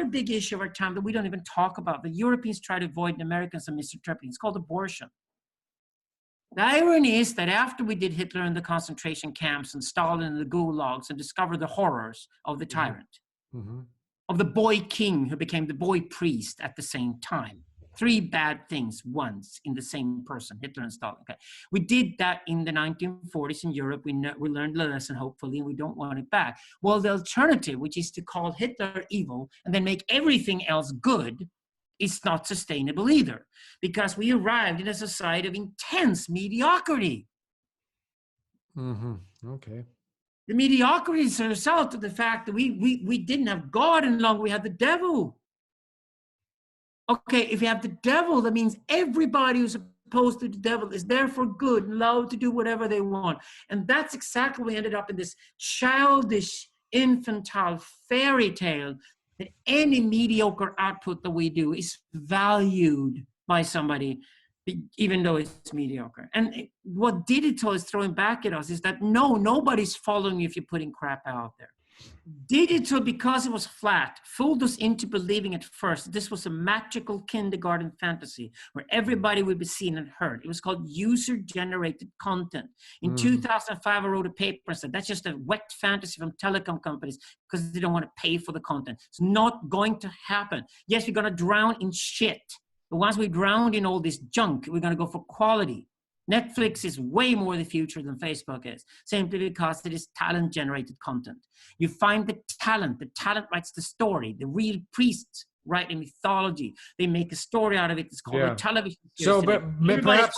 another big issue of our time that we don't even talk about. The Europeans try to avoid, and Americans are misinterpreting. It's called abortion. The irony is that after we did Hitler in the concentration camps and Stalin in the gulags and discovered the horrors of the tyrant, of the boy king who became the boy priest at the same time, 3 bad things once in the same person, Hitler and Stalin. Okay. We did that in the 1940s in Europe. We learned the lesson, hopefully, and we don't want it back. Well, the alternative, which is to call Hitler evil and then make everything else good, is not sustainable either, because we arrived in a society of intense mediocrity. Okay. The mediocrity is a result of the fact that we didn't have God any longer, we had the devil. Okay, if you have the devil, that means everybody who's opposed to the devil is therefore good and allowed to do whatever they want. And that's exactly what we ended up in, this childish, infantile fairy tale that any mediocre output that we do is valued by somebody, even though it's mediocre. And what digital is throwing back at us is that nobody's following you if you're putting crap out there. Digital, because it was flat, fooled us into believing at first this was a magical kindergarten fantasy where everybody would be seen and heard. It was called user-generated content. In 2005, I wrote a paper and said that's just a wet fantasy from telecom companies because they don't want to pay for the content. It's not going to happen. Yes, we're going to drown in shit. But once we drown in all this junk, we're going to go for quality. Netflix is way more the future than Facebook is, simply because it is talent-generated content. You find the talent writes the story. The real priests write a mythology. They make a story out of it. It's called a television series. So, but perhaps...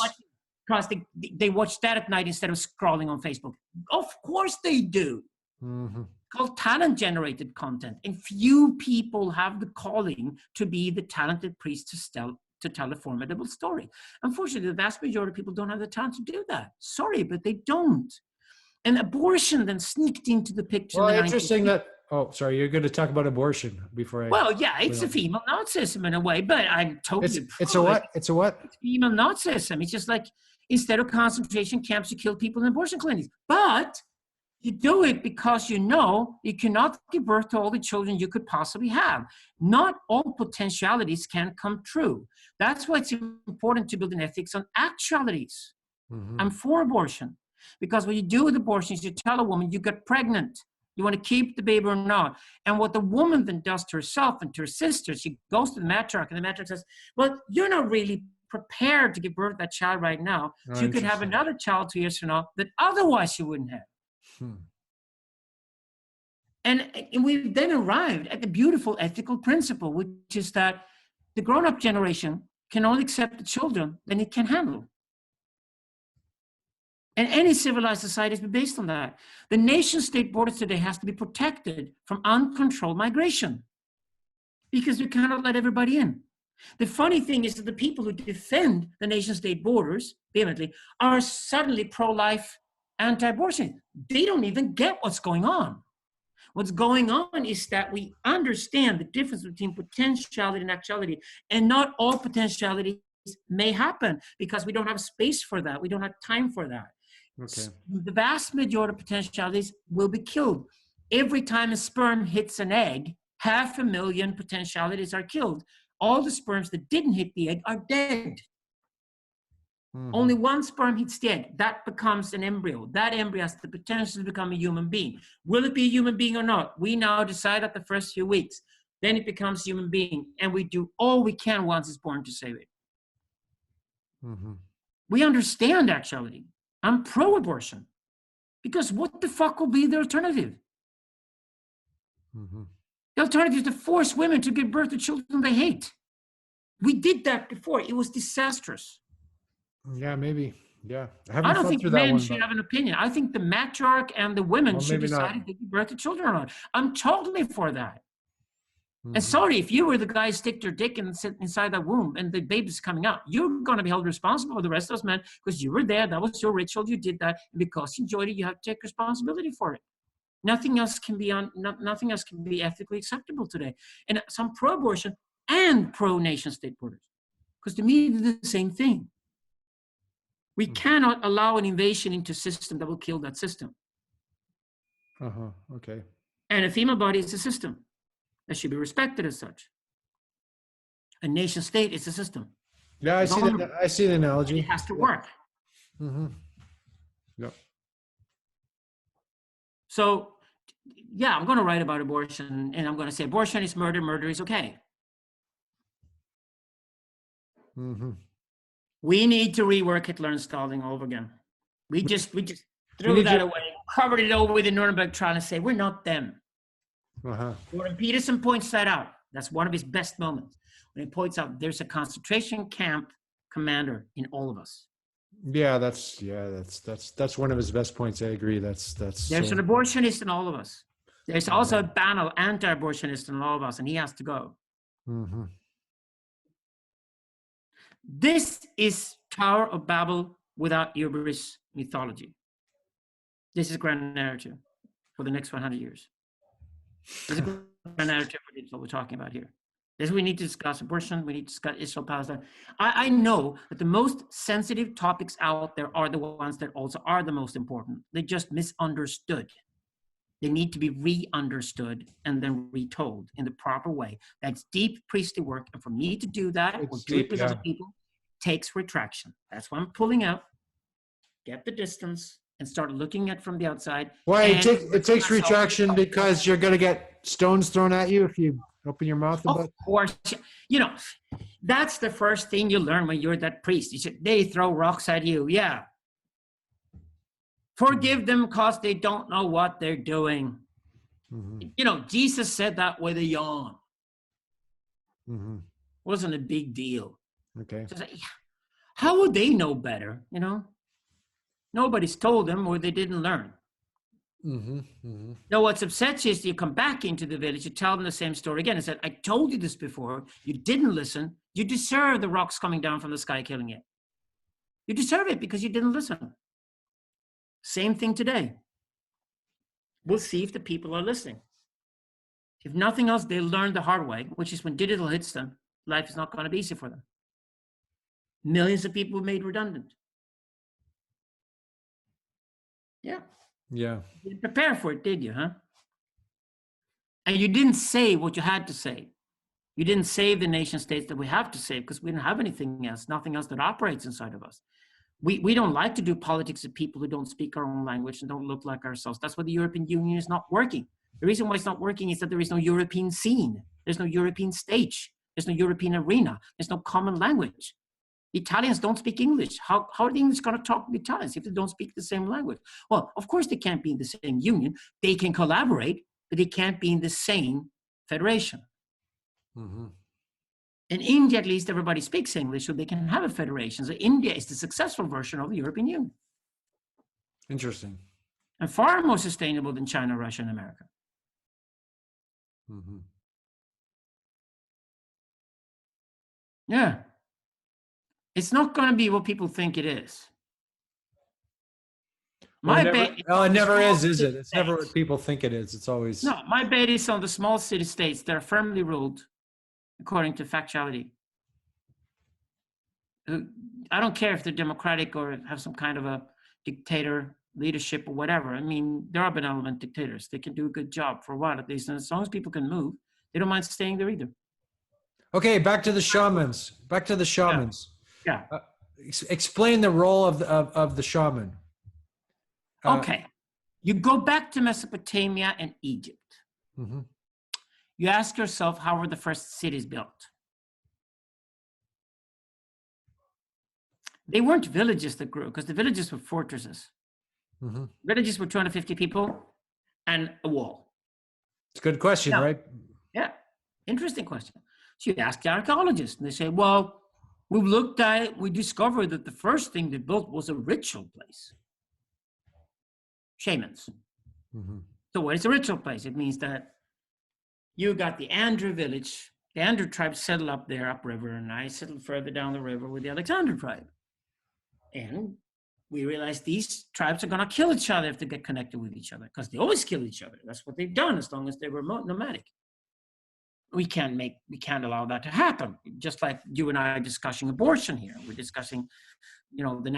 Because they watch that at night instead of scrolling on Facebook. Of course they do. Called talent-generated content. And few people have the calling to be the talented priest to tell a formidable story. Unfortunately, the vast majority of people don't have the time to do that. Sorry, but they don't. And abortion then sneaked into the picture. Well, interesting that, oh, sorry, you're going to talk about abortion before I... Well, yeah, it's a female Nazism in a way, but I'm totally... It's a what? It's a what? It's female Nazism. It's just like, instead of concentration camps, you kill people in abortion clinics. But you do it because you know you cannot give birth to all the children you could possibly have. Not all potentialities can come true. That's why it's important to build an ethics on actualities. I'm for abortion, because what you do with abortion is you tell a woman you got pregnant. You want to keep the baby or not. And what the woman then does to herself and to her sister, she goes to the matriarch, and the matriarch says, well, you're not really prepared to give birth to that child right now. So you could have another child 2 years from now that otherwise you wouldn't have. And we've then arrived at the beautiful ethical principle, which is that the grown-up generation can only accept the children that it can handle. And any civilized society is based on that. The nation-state borders today has to be protected from uncontrolled migration because we cannot let everybody in. The funny thing is that the people who defend the nation-state borders vehemently are suddenly pro-life, anti-abortion. They don't even get what's going on. What's going on is that we understand the difference between potentiality and actuality, and not all potentialities may happen because we don't have space for that. We don't have time for that. Okay. The vast majority of potentialities will be killed. Every time a sperm hits an egg, 500,000 potentialities are killed. All the sperms that didn't hit the egg are dead. Only one sperm hits the egg. That becomes an embryo. That embryo has the potential to become a human being. Will it be a human being or not? We now decide at the first few weeks. Then it becomes a human being. And we do all we can once it's born to save it. We understand actuality. I'm pro-abortion. Because what the fuck will be the alternative? The alternative is to force women to give birth to children they hate. We did that before. It was disastrous. Yeah, maybe. Yeah. I don't think men should have an opinion. I think the matriarch and the women should decide if they give birth to children or not. I'm totally for that. And sorry, if you were the guy who stick your dick inside that womb and the baby's coming out, you're going to be held responsible for the rest of us men because you were there. That was your ritual. You did that. And because you enjoyed it, you have to take responsibility for it. Nothing else can be nothing else can be ethically acceptable today. And so I'm pro-abortion and pro-nation-state borders, because to me, they're the same thing. We cannot allow an invasion into a system that will kill that system. Okay. And a female body is a system. that should be respected as such. A nation state is a system. Yeah, I see that. I see the analogy. It has to work. Mm-hmm. Yep. So, yeah, I'm going to write about abortion, and I'm going to say abortion is murder, murder is okay. Mm-hmm. We need to rework Hitler and Stalin all over again. We just threw that away, covered it over with the Nuremberg trial and say, we're not them. Uh-huh. Gordon Peterson points that out. That's one of his best moments. When he points out there's a concentration camp commander in all of us. Yeah, that's one of his best points. I agree. There's an abortionist in all of us. There's also a banal anti-abortionist in all of us, and he has to go. Mm-hmm. This is Tower of Babel without hubris mythology. This is grand narrative for the next 100 years. This is grand narrative for what we're talking about here. This we need to discuss abortion. We need to discuss Israel, Palestine. I know that the most sensitive topics out there are the ones that also are the most important. They're just misunderstood. They need to be re-understood and then retold in the proper way. That's deep priestly work. And for me to do that, or do it with other people, takes retraction. That's why I'm pulling out, get the distance, and start looking at from the outside. Why it takes retraction because you're going to get stones thrown at you if you open your mouth about it? Of course. You know, that's the first thing you learn when you're that priest. You say, they throw rocks at you. Yeah. Forgive them because they don't know what they're doing. Mm-hmm. You know, Jesus said that with a yawn. Mm-hmm. Wasn't a big deal. Okay. So like, how would they know better? You know, nobody's told them or they didn't learn. Mm-hmm. Mm-hmm. Now, what's upsets you is you come back into the village, you tell them the same story again and said, I told you this before. You didn't listen. You deserve the rocks coming down from the sky killing you. You deserve it because you didn't listen. Same thing today. We'll see if the people are listening. If nothing else, they'll learn the hard way, which is when digital hits them, life is not going to be easy for them. Millions of people made redundant. Yeah. Yeah. You didn't prepare for it, did you, huh? And you didn't say what you had to say. You didn't save the nation states that we have to save because we didn't have anything else, nothing else that operates inside of us. We don't like to do politics with people who don't speak our own language and don't look like ourselves. That's why the European Union is not working. The reason why it's not working is that there is no European scene. There's no European stage. There's no European arena. There's no common language. The Italians don't speak English. How are the English going to talk to the Italians if they don't speak the same language? Well, of course they can't be in the same union. They can collaborate, but they can't be in the same federation. Mm-hmm. In India, at least, everybody speaks English, so they can have a federation. So India is the successful version of the European Union. Interesting. And far more sustainable than China, Russia, and America. Mm-hmm. Yeah. It's not going to be what people think it is. My bet. It never is it? It's never what people think it is. It's always. No, my bet is on the small city states that are firmly ruled according to factuality. I don't care if they're democratic or have some kind of a dictator leadership or whatever. I mean, there are benevolent dictators. They can do a good job for a while at least. And as long as people can move, they don't mind staying there either. Okay, back to the shamans. Yeah. Explain the role of the shaman. Okay. You go back to Mesopotamia and Egypt. Mm-hmm. You ask yourself, how were the first cities built? They weren't villages that grew, because the villages were fortresses. Mm-hmm. Villages were 250 people and a wall. It's a good question, right? Yeah, interesting question. So you ask the archaeologists, and they say, well, we looked at it, we discovered that the first thing they built was a ritual place. Shamans. Mm-hmm. So what is a ritual place? It means that you got the Andrew village, the Andrew tribe settled up there upriver, and I settled further down the river with the Alexander tribe. And we realized these tribes are going to kill each other if they get connected with each other, because they always kill each other. That's what they've done as long as they were nomadic. we can't allow that to happen. Just like you and I are discussing abortion here. We're discussing, the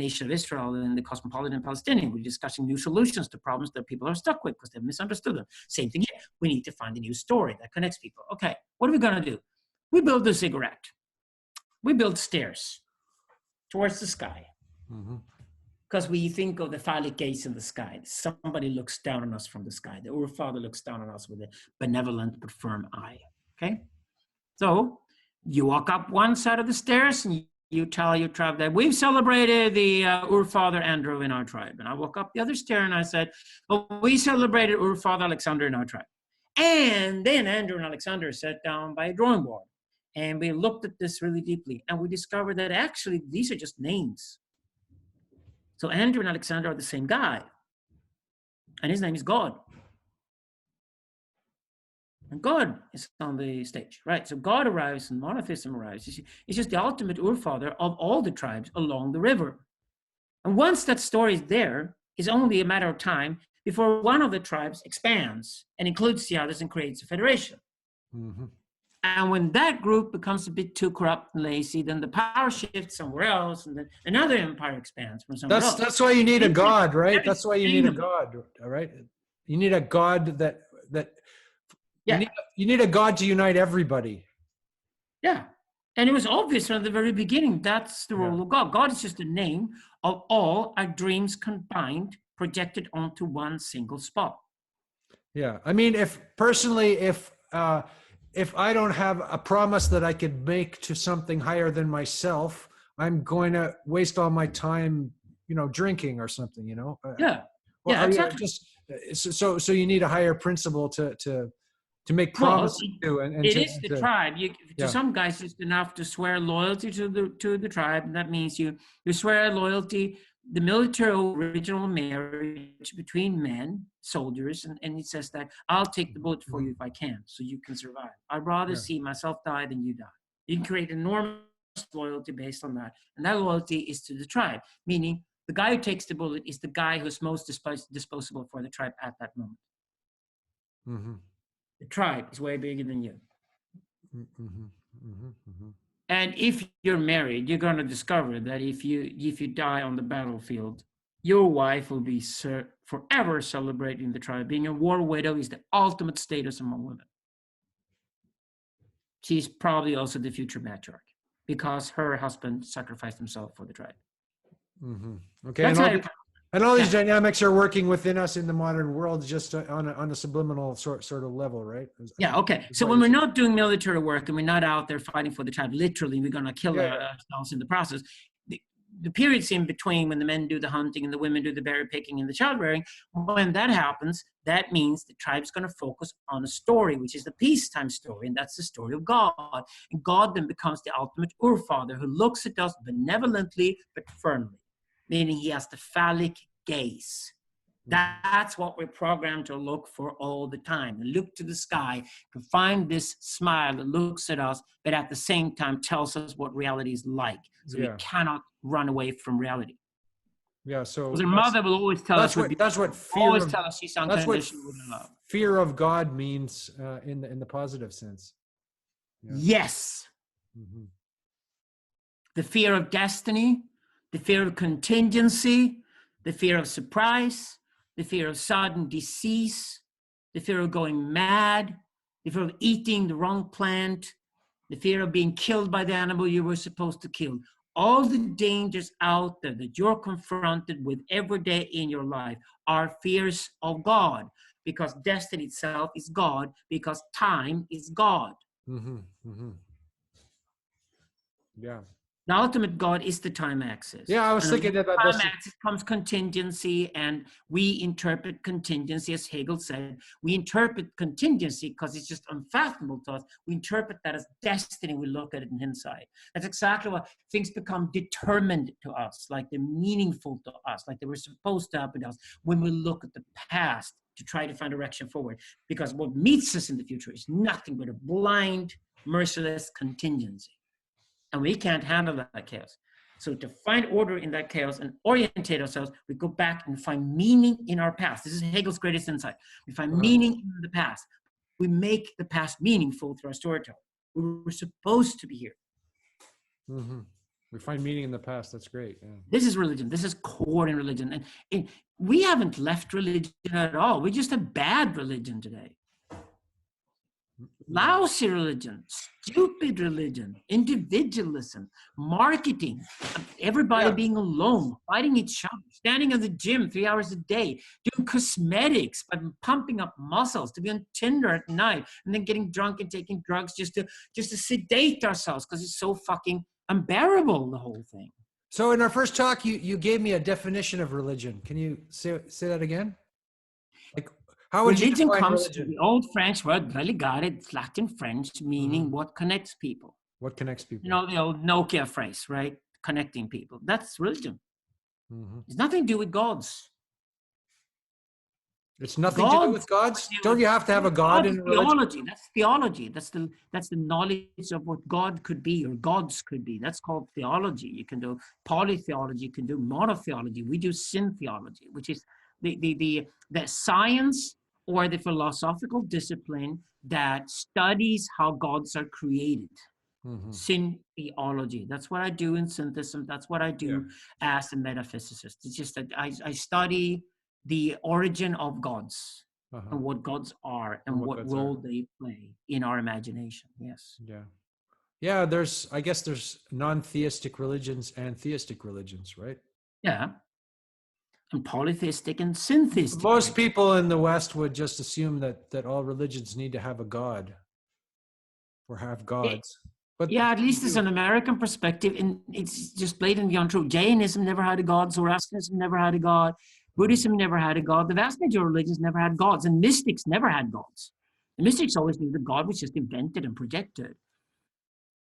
nation of Israel and the cosmopolitan Palestinian. We're discussing new solutions to problems that people are stuck with because they've misunderstood them. Same thing here. We need to find a new story that connects people. Okay, what are we going to do? We build a ziggurat. We build stairs towards the sky. Because we think of the phallic gaze in the sky. Somebody looks down on us from the sky. The Urfather looks down on us with a benevolent but firm eye. Okay? So you walk up one side of the stairs and you tell your tribe that we've celebrated the Urfather Andrew in our tribe. And I walk up the other stair and I said, well, we celebrated Urfather Alexander in our tribe. And then Andrew and Alexander sat down by a drawing board. And we looked at this really deeply. And we discovered that actually these are just names. So Andrew and Alexander are the same guy. And his name is God. And God is on the stage, right? So God arrives and monotheism arrives. It's just the ultimate Urfather of all the tribes along the river. And once that story is there, it's only a matter of time before one of the tribes expands and includes the others and creates a federation. And when that group becomes a bit too corrupt and lazy, then the power shifts somewhere else, and then another empire expands from somewhere else. That's why you need a God, right? That's why you need a God, all right? You need a God that you need a God to unite everybody. Yeah. And it was obvious from the very beginning, that's the role of God. God is just a name of all our dreams combined, projected onto one single spot. Yeah. I mean, if I don't have a promise that I could make to something higher than myself, I'm going to waste all my time, drinking or something, Yeah. Yeah, exactly. So you need a higher principle to make promises to. And it is the tribe. To some guys, it's enough to swear loyalty to the tribe. And that means you swear loyalty, the military original marriage between men, soldiers, and it says that I'll take the bullet for you if I can, so you can survive. I'd rather see myself die than you die. You can create enormous loyalty based on that. And that loyalty is to the tribe, meaning the guy who takes the bullet is the guy who's most disposable for the tribe at that moment. The tribe is way bigger than you. And if you're married, you're going to discover that if you die on the battlefield, your wife will be forever celebrating the tribe. Being a war widow is the ultimate status among women. She's probably also the future matriarch because her husband sacrificed himself for the tribe. Okay. And all these dynamics are working within us in the modern world, just on a subliminal sort of level, right? Yeah. Okay. So when we're not doing military work and we're not out there fighting for the tribe, literally, we're going to kill ourselves in the process. The periods in between, when the men do the hunting and the women do the berry picking and the childbearing, when that happens, that means the tribe's going to focus on a story, which is the peacetime story, and that's the story of God. And God then becomes the ultimate Urfather who looks at us benevolently but firmly, meaning he has the phallic gaze. That's what we're programmed to look for all the time. And look to the sky to find this smile that looks at us, but at the same time tells us what reality is like. So we cannot run away from reality. Yeah. So the mother will always tell us. That's what fear of God means in the positive sense. Yeah. Yes. The fear of destiny, the fear of contingency, the fear of surprise, the fear of sudden disease, the fear of going mad, the fear of eating the wrong plant, the fear of being killed by the animal you were supposed to kill. All the dangers out there that you're confronted with every day in your life are fears of God, because destiny itself is God, because time is God. Yeah. The ultimate God is the time axis. Yeah, I was thinking about this. Time axis comes contingency, and we interpret contingency, as Hegel said. We interpret contingency because it's just unfathomable to us. We interpret that as destiny. We look at it in hindsight. That's exactly what things become determined to us, like they're meaningful to us, like they were supposed to happen to us when we look at the past to try to find direction forward. Because what meets us in the future is nothing but a blind, merciless contingency. And we can't handle that chaos. So to find order in that chaos and orientate ourselves, we go back and find meaning in our past. This is Hegel's greatest insight. We find meaning in the past. we make the past meaningful through our storytelling. We were supposed to be here. Mm-hmm. We find meaning in the past. That's great. Yeah. This is religion. This is core in religion. And we haven't left religion at all. We just have bad religion today. Lousy religion, stupid religion, individualism, marketing, everybody being alone, fighting each other, standing in the gym 3 hours a day, doing cosmetics, pumping up muscles, to be on Tinder at night, and then getting drunk and taking drugs just to sedate ourselves because it's so fucking unbearable, the whole thing. So in our first talk, you gave me a definition of religion. Can you say that again? Like, how would you define comes religion? from the old French word religare, it's Latin French, meaning what connects people. What connects people? You know, the old Nokia phrase, right? Connecting people. That's religion. It's nothing to do with gods. It's nothing to do with gods? Don't you have to have a god in religion? Theology. That's theology. That's the knowledge of what God could be or gods could be. That's called theology. You can do polytheology, you can do monotheology. We do syntheology, which is the science or the philosophical discipline that studies how gods are created. Syntheology. That's what I do in Syntheism. That's what I do as a metaphysicist. It's just that I study the origin of gods and what gods are and what role they play in our imagination. Yes. Yeah. I guess there's non-theistic religions and theistic religions, right? Yeah. And polytheistic and syntheistic. Most people in the West would just assume that all religions need to have a god or have gods. But yeah, at least it's an American perspective, and it's just blatantly untrue. Jainism never had a god. Zoroastrianism never had a god. Buddhism never had a god. The vast majority of religions never had gods, and mystics never had gods. The mystics always knew that God was just invented and projected.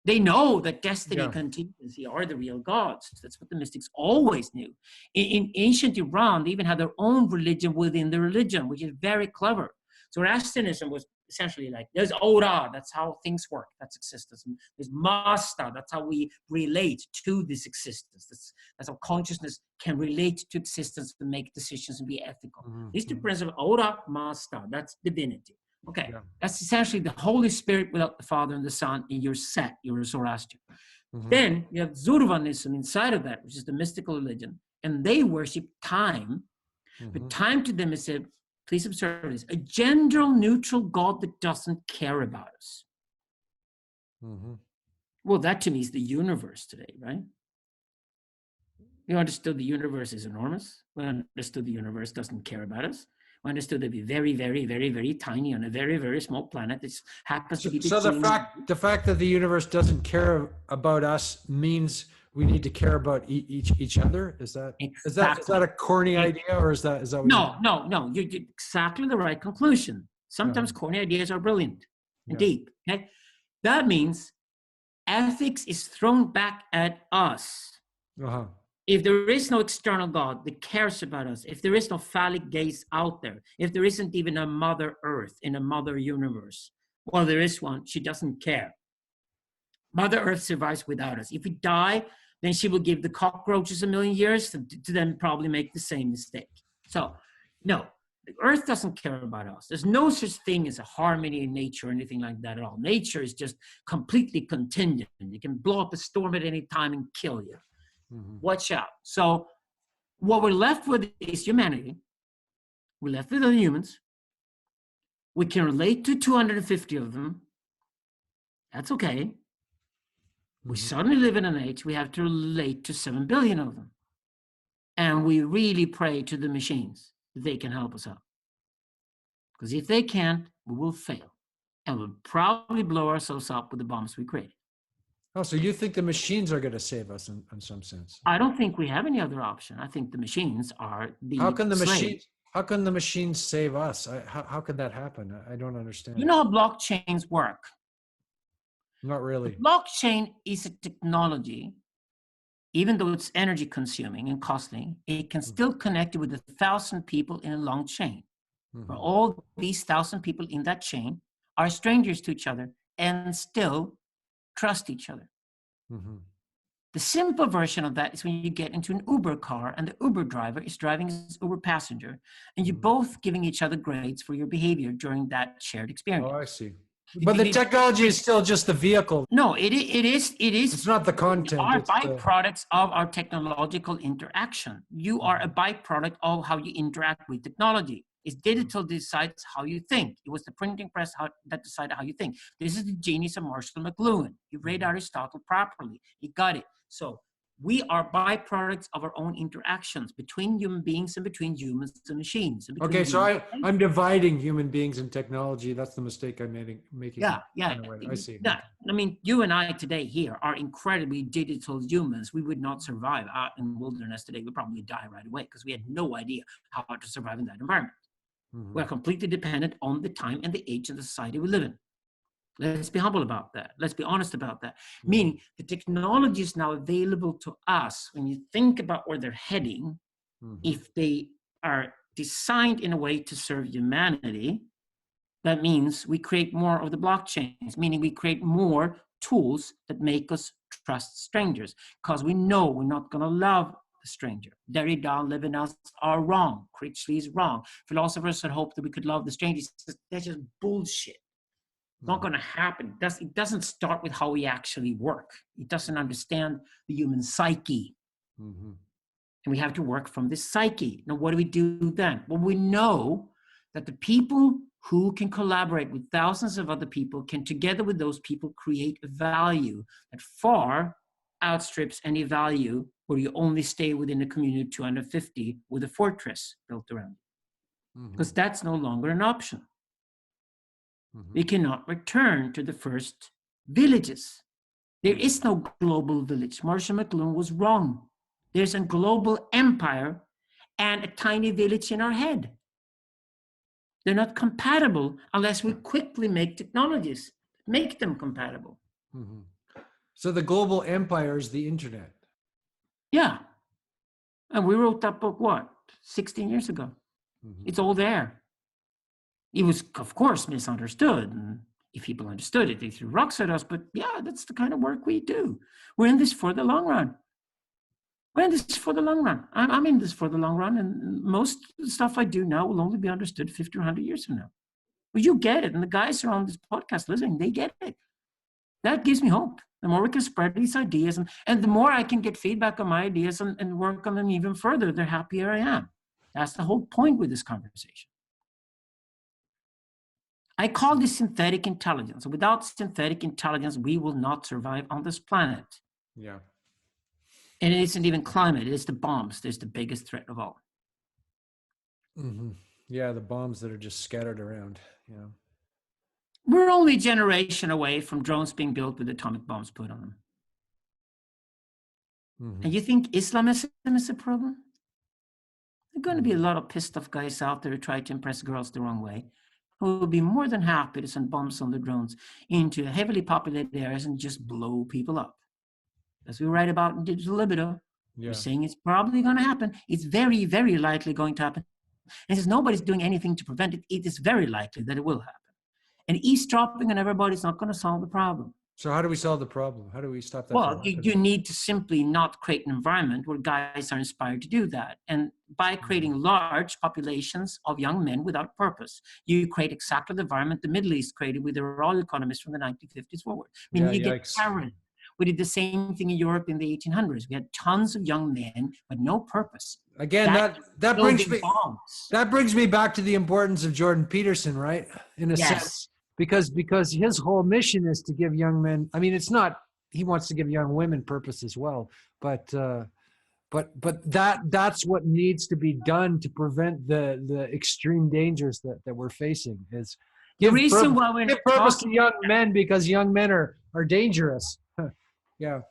They know that destiny and contingency are the real gods. That's what the mystics always knew. In ancient Iran, they even had their own religion within the religion, which is very clever. Zoroastrianism was essentially like, there's Ora, that's how things work, that's existence. And there's Masta, that's how we relate to this existence. That's how consciousness can relate to existence to make decisions and be ethical. These two principles, Ora, Masta, that's divinity. Okay, that's essentially the Holy Spirit without the Father and the Son in your set, your Zoroastrian. Then you have Zoroastrianism inside of that, which is the mystical religion, and they worship time. But time to them is a, please observe this, a gender-neutral God that doesn't care about us. Well, that to me is the universe today, right? We understood the universe is enormous. We understood the universe doesn't care about us. We understood to be very, very, very, very tiny on a very, very small planet. This happens to be so the fact that the universe doesn't care about us means we need to care about each other. Is that a corny idea, or is that what no? You're exactly the right conclusion. Sometimes corny ideas are brilliant and deep. Okay, that means ethics is thrown back at us. If there is no external God that cares about us, if there is no phallic gaze out there, if there isn't even a Mother Earth in a Mother Universe, well, there is one, she doesn't care. Mother Earth survives without us. If we die, then she will give the cockroaches 1,000,000 years to then probably make the same mistake. So, no, the Earth doesn't care about us. There's no such thing as a harmony in nature or anything like that at all. Nature is just completely contingent. You can blow up a storm at any time and kill you. Watch out. So what we're left with is humanity. We're left with other humans. We can relate to 250 of them. That's okay. We suddenly live in an age we have to relate to 7 billion of them. And we really pray to the machines that they can help us out. Because if they can't, we will fail. And we'll probably blow ourselves up with the bombs we created. Oh, so you think the machines are going to save us in some sense? I don't think we have any other option. I think the machines are the How can the slaves. How can the machines save us? How could that happen? I don't understand. You know how blockchains work? Not really. The blockchain is a technology, even though it's energy consuming and costly, it can still connect you with 1,000 people in a long chain. Where all these 1,000 people in that chain are strangers to each other and still trust each other. The simple version of that is when you get into an Uber car and the Uber driver is driving his Uber passenger, and you're both giving each other grades for your behavior during that shared experience. Oh, I see. But the technology is still just the vehicle. No, it is. It's not the content. Are byproducts of our technological interaction. You are a byproduct of how you interact with technology. It's digital decides how you think. It was the printing press that decided how you think. This is the genius of Marshall McLuhan. He read Aristotle properly. He got it. So we are byproducts of our own interactions between human beings and between humans and machines. Okay, so I'm dividing human beings and technology. That's the mistake I'm making. Yeah. I see. Yeah, I mean, you and I today here are incredibly digital humans. We would not survive out in the wilderness today. We'd probably die right away because we had no idea how to survive in that environment. Mm-hmm. We're completely dependent on the time and the age and the society we live in. Let's be humble about that. Let's be honest about that. Mm-hmm. Meaning the technology is now available to us. When you think about where they're heading, if they are designed in a way to serve humanity, that means we create more of the blockchains, meaning we create more tools that make us trust strangers because we know we're not going to love the stranger. Derrida, Levinas are wrong. Critchley is wrong. Philosophers had hoped that we could love the stranger. That's just bullshit. It's not going to happen. It doesn't start with how we actually work. It doesn't understand the human psyche. And we have to work from this psyche. Now, what do we do then? Well, we know that the people who can collaborate with thousands of other people can, together with those people, create a value that far outstrips any value where you only stay within a community of 250 with a fortress built around you. Because that's no longer an option. We cannot return to the first villages. There is no global village. Marshall McLuhan was wrong. There's a global empire and a tiny village in our head. They're not compatible unless we quickly make technologies, make them compatible. So the global empire is the internet. Yeah. And we wrote that book, 16 years ago. It's all there. It was, of course, misunderstood. And if people understood it, they threw rocks at us. But yeah, that's the kind of work we do. We're in this for the long run. I'm in this for the long run. I'm in this for the long run. And most of the stuff I do now will only be understood 50 or 100 years from now. But you get it. And the guys who are on this podcast listening, they get it. That gives me hope. The more we can spread these ideas and the more I can get feedback on my ideas and work on them even further, the happier I am. That's the whole point with this conversation. I call this synthetic intelligence. Without synthetic intelligence, we will not survive on this planet. Yeah. And it isn't even climate. It is the bombs. There's the biggest threat of all. Yeah, the bombs that are just scattered around. Yeah. We're only a generation away from drones being built with atomic bombs put on them. And you think Islamism is a problem? There are going to be a lot of pissed off guys out there who try to impress girls the wrong way, who will be more than happy to send bombs on the drones into heavily populated areas and just blow people up. As we write about in Digital Libido, we're saying it's probably going to happen. It's very, very likely going to happen. And since nobody's doing anything to prevent it, it is very likely that it will happen. And eavesdropping on everybody's not going to solve the problem. So how do we solve the problem? How do we stop that? Well, you need to simply not create an environment where guys are inspired to do that. And by creating large populations of young men without purpose, you create exactly the environment the Middle East created with their oil economies from the 1950s forward. I mean, you get paranoid. We did the same thing in Europe in the 1800s. We had tons of young men, but no purpose. Again, that brings me back to the importance of Jordan Peterson, right? In a sense, because his whole mission is to give young men. I mean, it's not. He wants to give young women purpose as well, but that's what needs to be done to prevent the extreme dangers that we're facing. Is give purpose to young men because young men are dangerous. Yeah.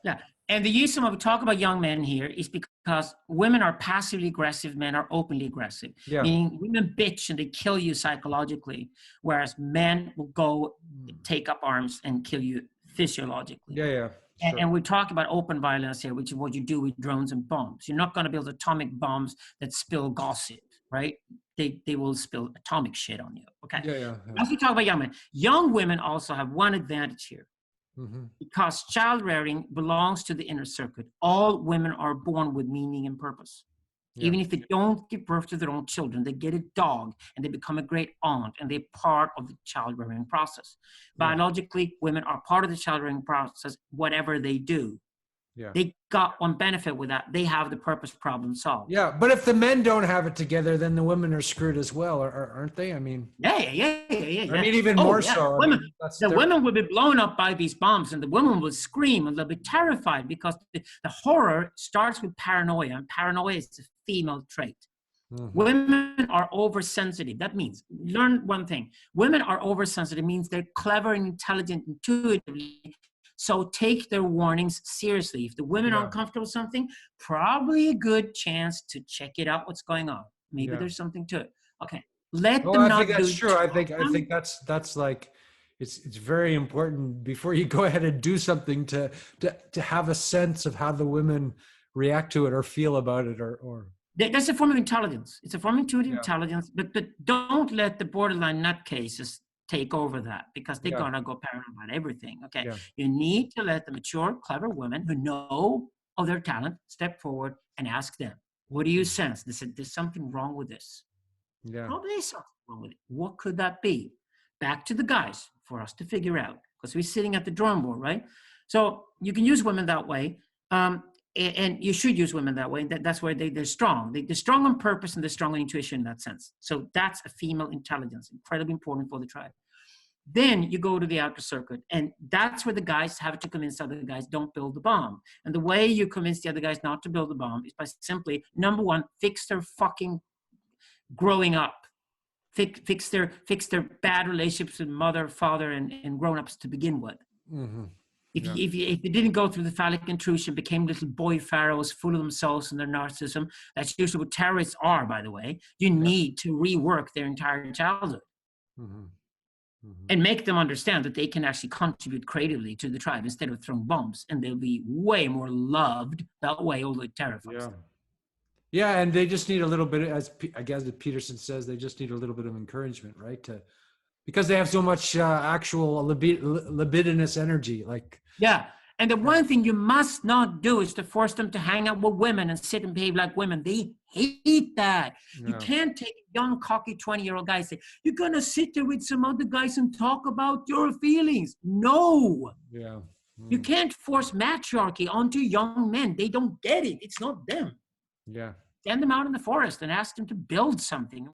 And the reason why we talk about young men here is because women are passively aggressive, men are openly aggressive. Yeah. Meaning women bitch and they kill you psychologically, whereas men will go take up arms and kill you physiologically. Yeah. Sure. And we talk about open violence here, which is what you do with drones and bombs. You're not going to build atomic bombs that spill gossip, right? They will spill atomic shit on you. Okay. Yeah. As we talk about young men, young women also have one advantage here. Because child rearing belongs to the inner circuit. All women are born with meaning and purpose. Yeah. Even if they don't give birth to their own children, they get a dog and they become a great aunt and they're part of the child rearing process. Yeah. Biologically, women are part of the child rearing process, whatever they do. Yeah. They got one benefit with that. They have the purpose problem solved. Yeah, but if the men don't have it together, then the women are screwed as well, aren't they? I mean, yeah. I mean, even more so. Women, women will be blown up by these bombs, and the women will scream, and they'll be terrified because the horror starts with paranoia, and paranoia is a female trait. Women are oversensitive. That means, learn one thing. Women are oversensitive means they're clever and intelligent intuitively. So take their warnings seriously. If the women are uncomfortable with something, probably a good chance to check it out, what's going on. Maybe there's something to it. Okay. Let them not do. I think that's true. I think that's like, it's very important before you go ahead and do something to have a sense of how the women react to it or feel about it or. That's a form of intelligence. It's a form of intuitive intelligence, but don't let the borderline nutcases take over that, because they're gonna go paranoid about everything. Okay, you need to let the mature, clever women who know of their talent step forward and ask them, "What do you sense? There's something wrong with this." Yeah, probably something wrong with it. What could that be? Back to the guys for us to figure out, because we're sitting at the drawing board, right? So you can use women that way, and you should use women that way. That's where they're strong. They're strong on purpose and they're strong on intuition in that sense. So that's a female intelligence, incredibly important for the tribe. Then you go to the outer circuit, and that's where the guys have to convince the other guys don't build the bomb. And the way you convince the other guys not to build the bomb is by simply, number one, fix their fucking growing up. Fix their bad relationships with mother, father, and grown-ups to begin with. If they didn't go through the phallic intrusion, became little boy pharaohs full of themselves and their narcissism, that's usually what terrorists are, by the way, you need to rework their entire childhood. And make them understand that they can actually contribute creatively to the tribe instead of throwing bombs, and they'll be way more loved that way, although it terrifies them. Yeah, and they just need a little bit, as I guess Peterson says, they just need a little bit of encouragement, right? Because they have so much actual libidinous energy. And the one thing you must not do is to force them to hang out with women and sit and behave like women. They hate that. No. You can't take a young, cocky 20-year-old guy and say, you're going to sit there with some other guys and talk about your feelings. No. You can't force matriarchy onto young men. They don't get it. It's not them. Send them out in the forest and ask them to build something.